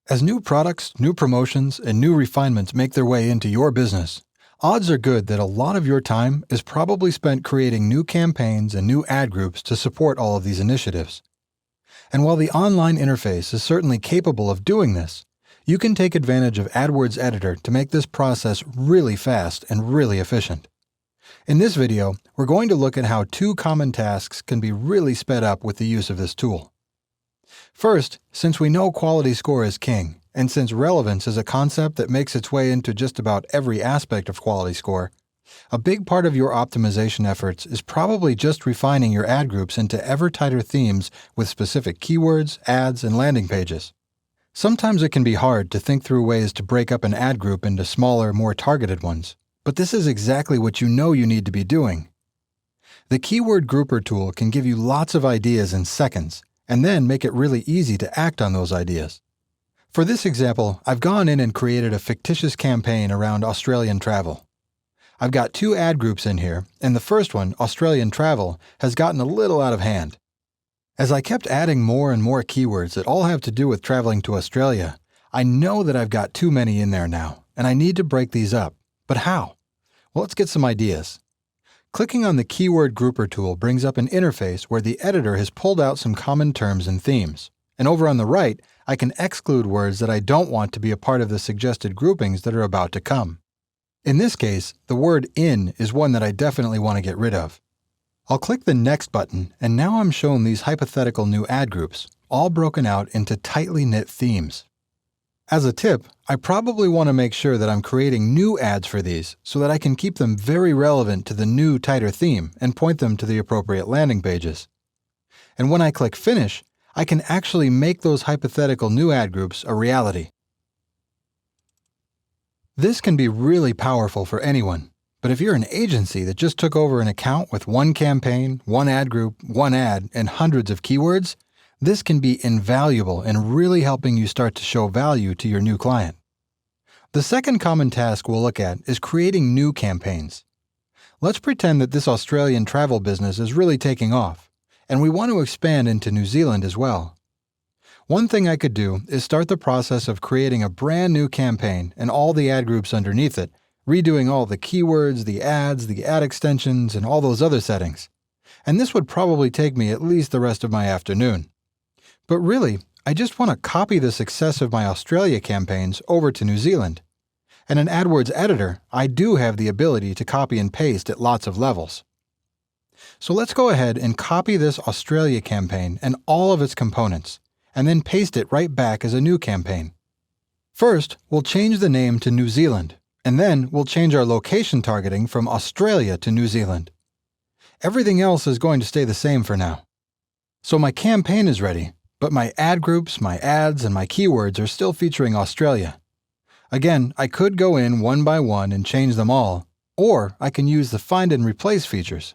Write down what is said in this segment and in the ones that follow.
As new products, new promotions, and new refinements make their way into your business, odds are good that a lot of your time is probably spent creating new campaigns and new ad groups to support all of these initiatives. And while the online interface is certainly capable of doing this, you can take advantage of AdWords Editor to make this process really fast and really efficient. In this video, we're going to look at how two common tasks can be really sped up with the use of this tool. First, since we know quality score is king, and since relevance is a concept that makes its way into just about every aspect of quality score, a big part of your optimization efforts is probably just refining your ad groups into ever tighter themes with specific keywords, ads, and landing pages. Sometimes it can be hard to think through ways to break up an ad group into smaller, more targeted ones, but this is exactly what you know you need to be doing. The Keyword Grouper tool can give you lots of ideas in seconds, and then make it really easy to act on those ideas. For this example, I've gone in and created a fictitious campaign around Australian travel. I've got two ad groups in here, and the first one, Australian travel, has gotten a little out of hand. As I kept adding more and more keywords that all have to do with traveling to Australia, I know that I've got too many in there now, and I need to break these up. But how? Well, let's get some ideas. Clicking on the Keyword Grouper tool brings up an interface where the editor has pulled out some common terms and themes. And over on the right, I can exclude words that I don't want to be a part of the suggested groupings that are about to come. In this case, the word in is one that I definitely want to get rid of. I'll click the Next button, and now I'm shown these hypothetical new ad groups, all broken out into tightly knit themes. As a tip, I probably want to make sure that I'm creating new ads for these so that I can keep them very relevant to the new, tighter theme and point them to the appropriate landing pages. And when I click Finish, I can actually make those hypothetical new ad groups a reality. This can be really powerful for anyone, but if you're an agency that just took over an account with one campaign, one ad group, one ad, and hundreds of keywords, this can be invaluable in really helping you start to show value to your new client. The second common task we'll look at is creating new campaigns. Let's pretend that this Australian travel business is really taking off, and we want to expand into New Zealand as well. One thing I could do is start the process of creating a brand new campaign and all the ad groups underneath it, redoing all the keywords, the ads, the ad extensions, and all those other settings. And this would probably take me at least the rest of my afternoon. But really, I just want to copy the success of my Australia campaigns over to New Zealand. And in AdWords Editor, I do have the ability to copy and paste at lots of levels. So let's go ahead and copy this Australia campaign and all of its components, and then paste it right back as a new campaign. First, we'll change the name to New Zealand, and then we'll change our location targeting from Australia to New Zealand. Everything else is going to stay the same for now. So my campaign is ready, but my ad groups, my ads, and my keywords are still featuring Australia. Again, I could go in one by one and change them all, or I can use the Find and Replace features.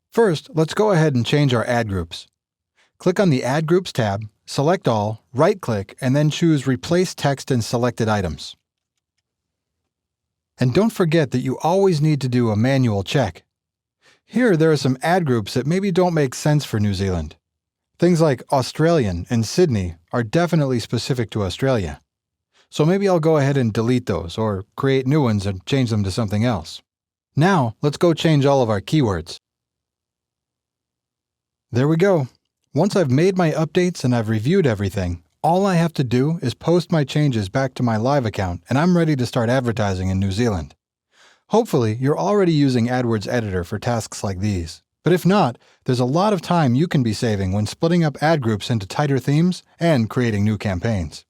First, let's go ahead and change our ad groups. Click on the Ad Groups tab, select all, right-click, and then choose Replace Text and Selected Items. And don't forget that you always need to do a manual check. Here, there are some ad groups that maybe don't make sense for New Zealand. Things like Australian and Sydney are definitely specific to Australia. So maybe I'll go ahead and delete those or create new ones and change them to something else. Now, let's go change all of our keywords. There we go. Once I've made my updates and I've reviewed everything, all I have to do is post my changes back to my live account and I'm ready to start advertising in New Zealand. Hopefully, you're already using AdWords Editor for tasks like these. But if not, there's a lot of time you can be saving when splitting up ad groups into tighter themes and creating new campaigns.